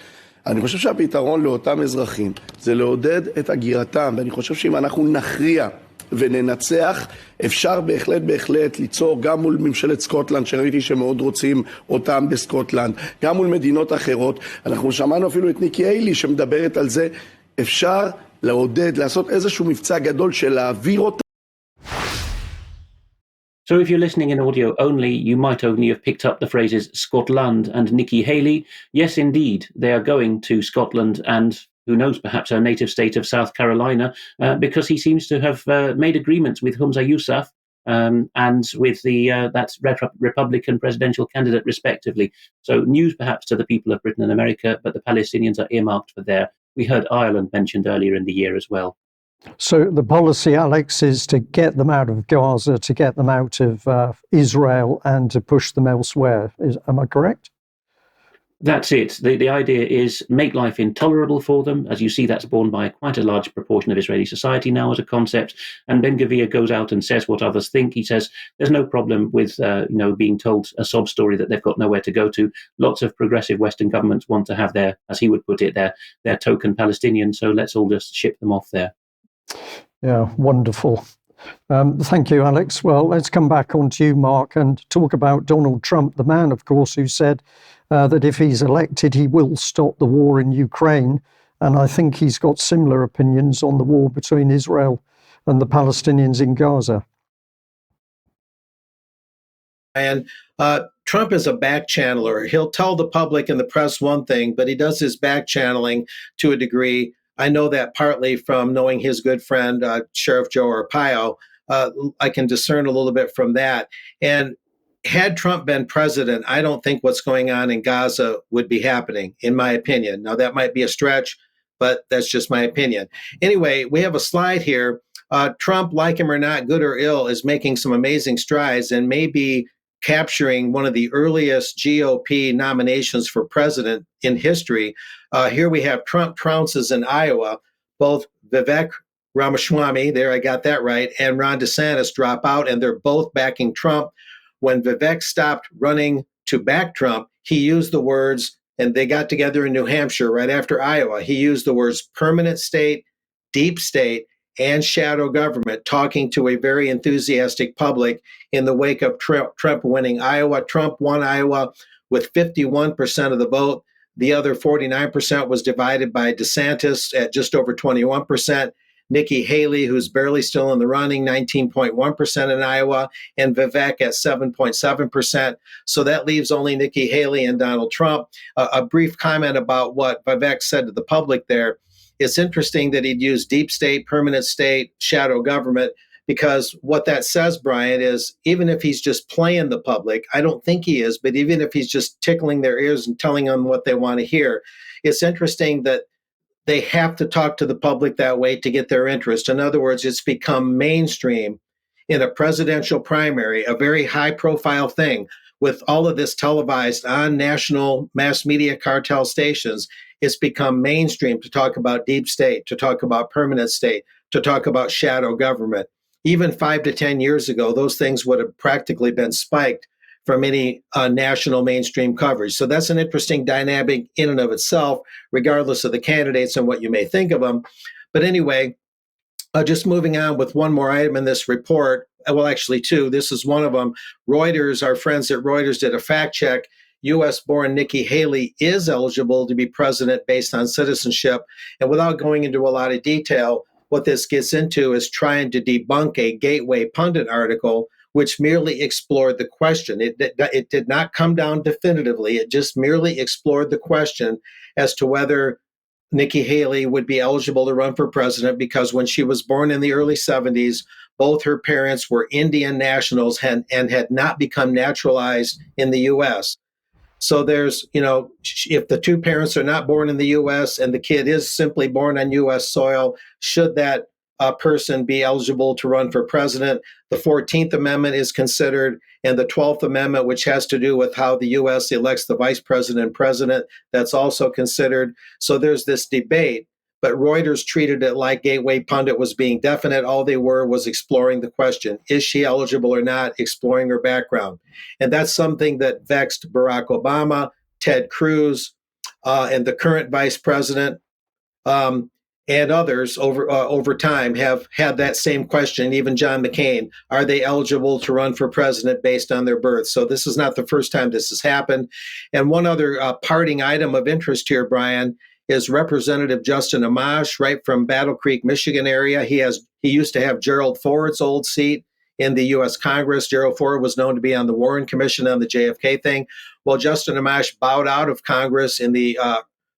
אני חושב שהפתרון לאותם אזרחים זה לעודד את הגירתם, ואני חושב שאם אנחנו נכריע וננצח, אפשר בהחלט ליצור גם מול ממשלת סקוטלנד, שראיתי שמאוד רוצים אותם בסקוטלנד, גם מול מדינות אחרות. אנחנו שמענו אפילו את ניקי היילי שמדברת על זה, אפשר לעודד, לעשות איזשהו מבצע גדול של להעביר אותם. So if you're listening in audio only, you might only have picked up the phrases Scotland and Nikki Haley. Yes, indeed, they are going to Scotland and, who knows, perhaps her native state of South Carolina, because he seems to have made agreements with Humza Yousaf and with that Republican presidential candidate, respectively. So news perhaps to the people of Britain and America, but the Palestinians are earmarked for there. We heard Ireland mentioned earlier in the year as well. So the policy, Alex, is to get them out of Gaza, to get them out of Israel, and to push them elsewhere. Am I correct? That's it. The idea is make life intolerable for them. As you see, that's borne by quite a large proportion of Israeli society now as a concept. And Ben-Gvir goes out and says what others think. He says there's no problem with being told a sob story that they've got nowhere to go to. Lots of progressive Western governments want to have their, as he would put it, their token Palestinians. So let's all just ship them off there. Yeah, wonderful. Thank you, Alex. Well, let's come back on to you, Mark, and talk about Donald Trump, the man, of course, who said that if he's elected, he will stop the war in Ukraine. And I think he's got similar opinions on the war between Israel and the Palestinians in Gaza. And Trump is a back channeler. He'll tell the public and the press one thing, but he does his back channeling to a degree. I know that partly from knowing his good friend, Sheriff Joe Arpaio. I can discern a little bit from that. And had Trump been president, I don't think what's going on in Gaza would be happening, in my opinion. Now, that might be a stretch, but that's just my opinion. Anyway, we have a slide here. Trump, like him or not, good or ill, is making some amazing strides and may be capturing one of the earliest GOP nominations for president in history. Here we have Trump Trounces in Iowa. Both Vivek Ramaswamy, there I got that right, and Ron DeSantis drop out, and they're both backing Trump. When Vivek stopped running to back Trump, he used the words, and they got together in New Hampshire right after Iowa, he used the words permanent state, deep state, and shadow government, talking to a very enthusiastic public in the wake of Trump winning Iowa. Trump won Iowa with 51% of the vote. The other 49% was divided by DeSantis at just over 21%. Nikki Haley, who's barely still in the running, 19.1% in Iowa, and Vivek at 7.7%. So that leaves only Nikki Haley and Donald Trump. A brief comment about what Vivek said to the public there. It's interesting that he'd use deep state, permanent state, shadow government, because what that says, Brian, is even if he's just playing the public, I don't think he is, but even if he's just tickling their ears and telling them what they want to hear, it's interesting that they have to talk to the public that way to get their interest. In other words, it's become mainstream in a presidential primary, a very high-profile thing, with all of this televised on national mass media cartel stations. It's become mainstream to talk about deep state, to talk about permanent state, to talk about shadow government. even 5 to 10 years ago, those things would have practically been spiked from any national mainstream coverage. So that's an interesting dynamic in and of itself, regardless of the candidates and what you may think of them. But anyway, just moving on with one more item in this report. Well, actually two. This is one of them. Reuters, our friends at Reuters did a fact check. U.S.-born Nikki Haley is eligible to be president based on citizenship. And without going into a lot of detail, what this gets into is trying to debunk a Gateway Pundit article which merely explored the question. It did not come down definitively. It just merely explored the question as to whether Nikki Haley would be eligible to run for president, because when she was born in the early 70s, both her parents were Indian nationals and had not become naturalized in the U.S. So there's, if the two parents are not born in the U.S. and the kid is simply born on U.S. soil, should that person be eligible to run for president? The 14th Amendment is considered, and the 12th Amendment, which has to do with how the U.S. elects the vice president and president, that's also considered. So there's this debate, but Reuters treated it like Gateway Pundit was being definite. All they were was exploring the question, is she eligible or not, exploring her background. And that's something that vexed Barack Obama, Ted Cruz, and the current vice president, and others over time have had that same question, even John McCain. Are they eligible to run for president based on their birth? So this is not the first time this has happened. And one other parting item of interest here, Brian, is Representative Justin Amash, right from Battle Creek, Michigan area. He used to have Gerald Ford's old seat in the U.S. Congress. Gerald Ford was known to be on the Warren Commission on the JFK thing. Well, Justin Amash bowed out of Congress in the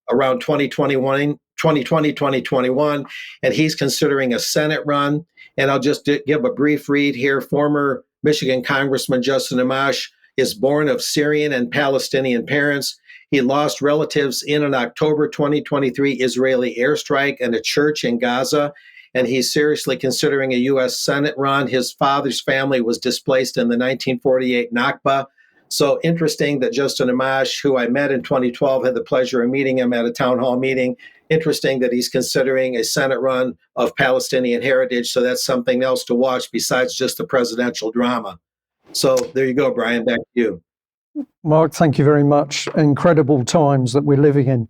around 2020, 2021, and he's considering a Senate run. And I'll just give a brief read here. Former Michigan Congressman Justin Amash is born of Syrian and Palestinian parents. He lost relatives in an October 2023 Israeli airstrike and a church in Gaza, and he's seriously considering a U.S. Senate run. His father's family was displaced in the 1948 Nakba. So interesting that Justin Amash, who I met in 2012, had the pleasure of meeting him at a town hall meeting. Interesting that he's considering a Senate run of Palestinian heritage. So that's something else to watch besides just the presidential drama. So there you go, Brian, back to you. Mark, thank you very much. Incredible times that we're living in.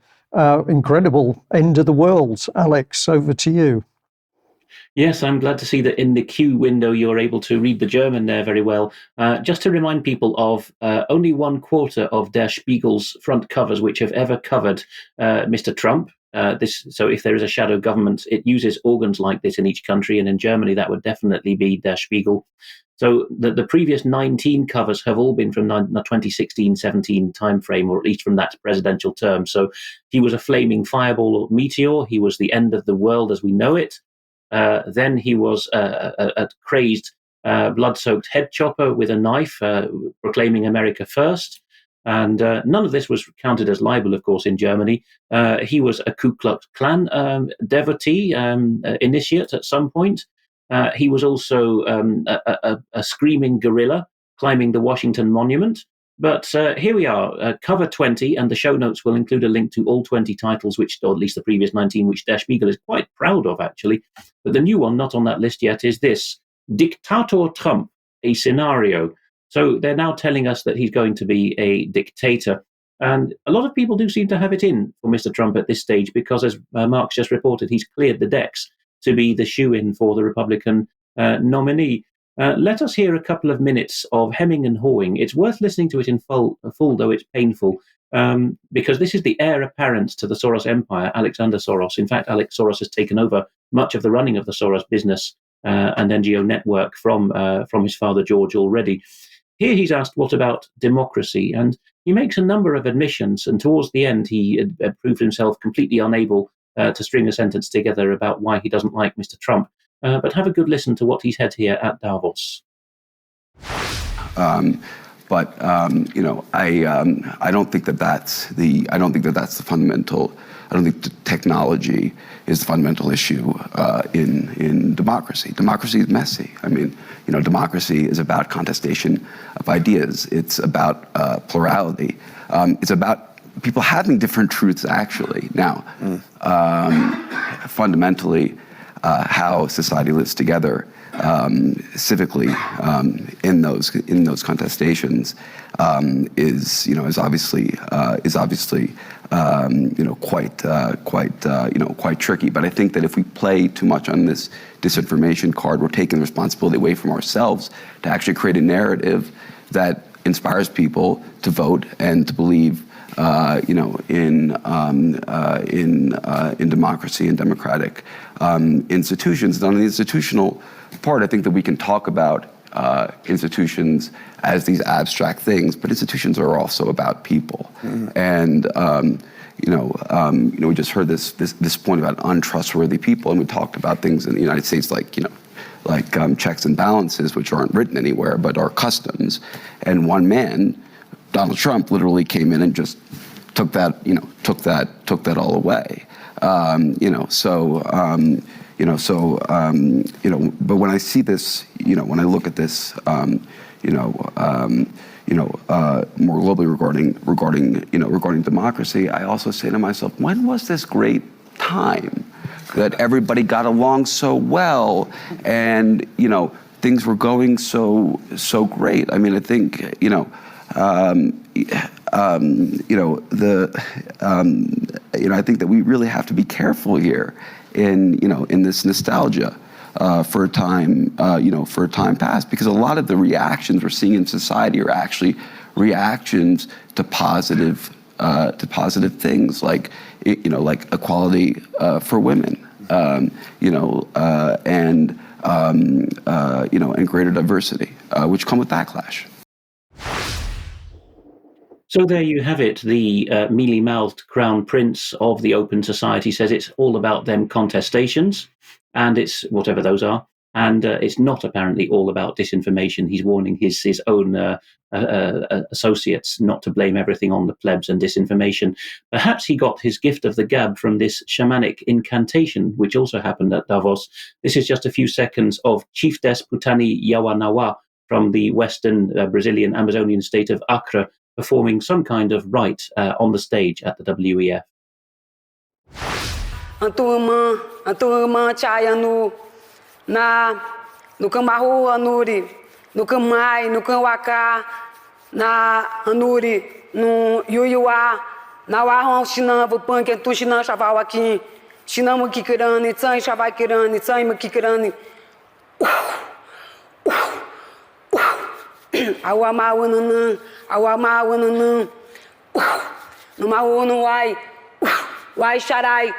Incredible end of the world. Alex, over to you. Yes, I'm glad to see that in the Q window you're able to read the German there very well. Just to remind people of only 1/4 of Der Spiegel's front covers which have ever covered Mr. Trump. So if there is a shadow government, it uses organs like this in each country, and in Germany that would definitely be Der Spiegel. So the previous 19 covers have all been from the 2016-17 timeframe, or at least from that presidential term. So he was a flaming fireball or meteor. He was the end of the world as we know it. Then he was a crazed, blood-soaked head chopper with a knife, proclaiming America first. And none of this was counted as libel, of course, in Germany. He was a Ku Klux Klan devotee, initiate at some point. He was also a screaming guerrilla climbing the Washington Monument. But here we are, cover 20, and the show notes will include a link to all 20 titles, or at least the previous 19, which Der Spiegel is quite proud of, actually. But the new one, not on that list yet, is this, Dictator Trump, a scenario. So they're now telling us that he's going to be a dictator. And a lot of people do seem to have it in for Mr. Trump at this stage, because as Mark's just reported, he's cleared the decks to be the shoo-in for the Republican nominee. Let us hear a couple of minutes of hemming and hawing. It's worth listening to it in full, though it's painful, because this is the heir apparent to the Soros empire, Alexander Soros. In fact, Alex Soros has taken over much of the running of the Soros business and NGO network from his father George already. Here he's asked, what about democracy? And he makes a number of admissions, and towards the end he proved himself completely unable to string a sentence together about why he doesn't like Mr. Trump. But have a good listen to what he's had here at Davos. I don't think that's the fundamental. I don't think the technology is the fundamental issue in democracy. Democracy is messy. Democracy is about contestation of ideas. It's about plurality. It's about people having different truths, actually. Now, fundamentally, how society lives together civically in those contestations is obviously quite tricky. But I think that if we play too much on this disinformation card, we're taking responsibility away from ourselves to actually create a narrative that inspires people to vote and to believe in democracy and democratic institutions. And on the institutional part, I think that we can talk about institutions as these abstract things, but institutions are also about people. Mm-hmm. And we just heard this point about untrustworthy people, and we talked about things in the United States like checks and balances, which aren't written anywhere but are customs. And one man, Donald Trump, literally came in and just took that all away. But when I see this, when I look at this, more globally regarding democracy, I also say to myself, when was this great time that everybody got along so well and things were going so great? I mean, I think I think that we really have to be careful here in this nostalgia for a time past, because a lot of the reactions we're seeing in society are actually reactions to positive things like equality for women, and greater diversity, which come with backlash. So there you have it. The mealy-mouthed crown prince of the open society says it's all about them contestations, and it's whatever those are, and it's not apparently all about disinformation. He's warning his own associates not to blame everything on the plebs and disinformation. Perhaps he got his gift of the gab from this shamanic incantation, which also happened at Davos. This is just a few seconds of Chiefess Putani Yawanawa from the western Brazilian Amazonian state of Acre, performing some kind of rite on the stage at the WEF. Anturma chayanu na nukamahu anuri nukamai nukamwaka na anuri no yuyuwa na wahon shinan vupanke tu shinan shavawaki shinan mukikirani tsai shavakirani tsai mukikirani awama wanana no mawono wai sharai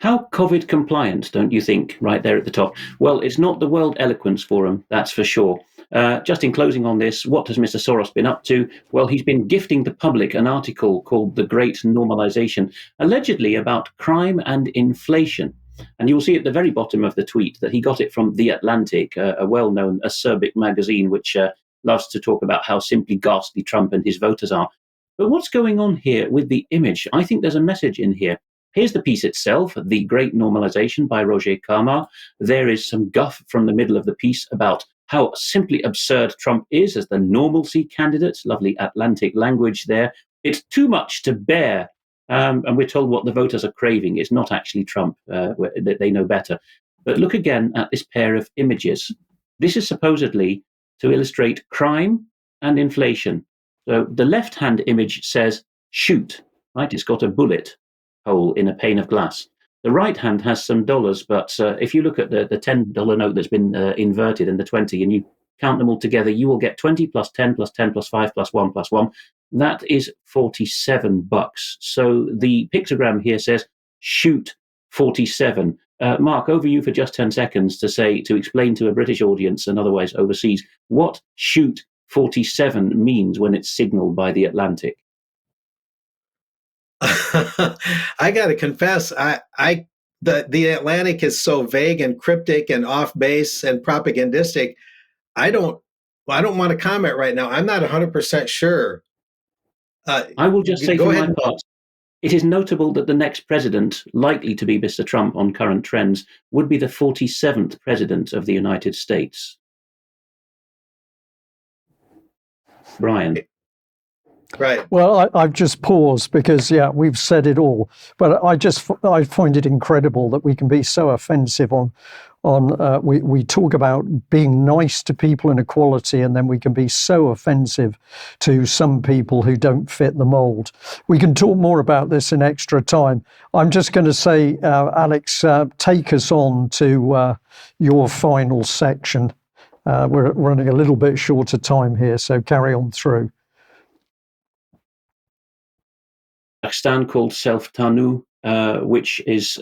How COVID compliant, don't you think, right there at the top? Well, it's not the World Eloquence Forum, that's for sure. Just in closing on this, what has Mr. Soros been up to? Well, he's been gifting the public an article called The Great Normalization, allegedly about crime and inflation. And you'll see at the very bottom of the tweet that he got it from The Atlantic, a well-known acerbic magazine which loves to talk about how simply ghastly Trump and his voters are. But what's going on here with the image? I think there's a message in here. Here's the piece itself, The Great Normalization by Roger Karmar. There is some guff from the middle of the piece about how simply absurd Trump is as the normalcy candidate. Lovely Atlantic language there. It's too much to bear. And we're told what the voters are craving is not actually Trump. They know better. But look again at this pair of images. This is supposedly to illustrate crime and inflation. So the left-hand image says, shoot, right? It's got a bullet hole in a pane of glass. The right hand has some dollars, but if you look at the $10 note that's been inverted and the 20, and you count them all together, you will get 20 plus 10 plus 10 plus 5 plus 1 plus 1. That is $47. So the pictogram here says, shoot 47. Mark, over you for just 10 seconds to explain to a British audience and otherwise overseas what shoot 47 means when it's signaled by the Atlantic. I got to confess, the Atlantic is so vague and cryptic and off base and propagandistic. I don't want to comment right now. I'm not 100% sure. I will just say for my part, it is notable that the next president, likely to be Mr. Trump on current trends, would be the 47th president of the United States. Brian. Right. Well, I've just paused because, we've said it all. But I find it incredible that we can be so offensive we talk about being nice to people and equality, and then we can be so offensive to some people who don't fit the mold. We can talk more about this in extra time. I'm just going to say, Alex, take us on to your final section. We're running a little bit short of time here, so carry on through. Kazakhstan called Self-Tanu, which is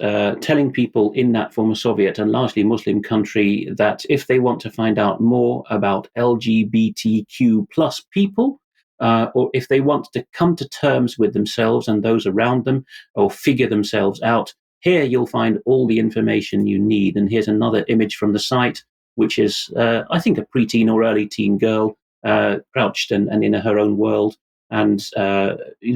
telling people in that former Soviet and largely Muslim country that if they want to find out more about LGBTQ plus people, or if they want to come to terms with themselves and those around them, or figure themselves out, here you'll find all the information you need. And here's another image from the site, which is, I think, a preteen or early teen girl, crouched and in her own world, and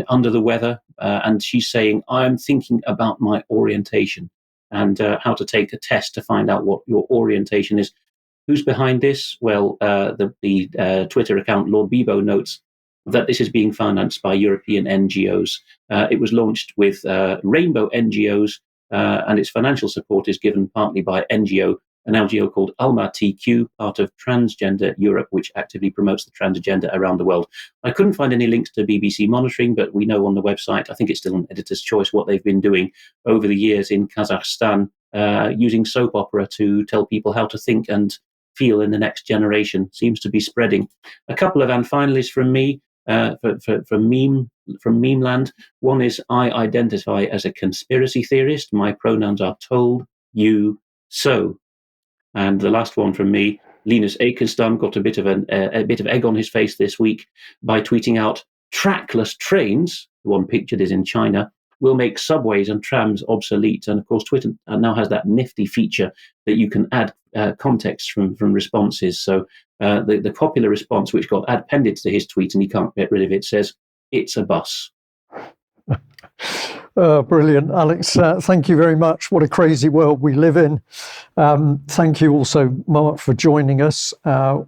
under the weather, and she's saying, I'm thinking about my orientation and how to take a test to find out what your orientation is. Who's behind this? Well, the Twitter account Lord Bebo notes that this is being financed by European NGOs. It was launched with Rainbow NGOs, and its financial support is given partly by an NGO called Alma TQ, part of Transgender Europe, which actively promotes the trans agenda around the world. I couldn't find any links to BBC monitoring, but we know on the website, I think it's still an editor's choice, what they've been doing over the years in Kazakhstan, using soap opera to tell people how to think and feel in the next generation. Seems to be spreading. A couple of finalists from me, from Memeland. One is, I identify as a conspiracy theorist. My pronouns are told, you, so. And the last one from me, Linus Ekenstam, got a bit of egg on his face this week by tweeting out, trackless trains, the one pictured is in China, will make subways and trams obsolete. And of course, Twitter now has that nifty feature that you can add context from responses. So the popular response, which got appended to his tweet and he can't get rid of it, says, it's a bus. Brilliant, Alex. Thank you very much. What a crazy world we live in. Thank you also, Mark, for joining us.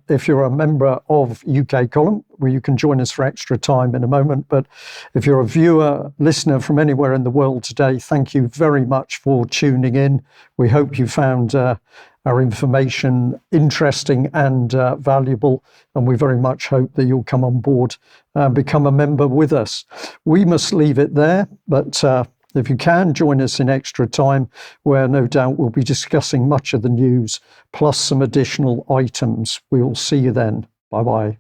If you're a member of UK Column, well, you can join us for extra time in a moment. But if you're a viewer, listener from anywhere in the world today, thank you very much for tuning in. We hope you found our information interesting and valuable, and we very much hope that you'll come on board and become a member with us. We must leave it there, but if you can, join us in extra time, where no doubt we'll be discussing much of the news, plus some additional items. We will see you then. Bye-bye.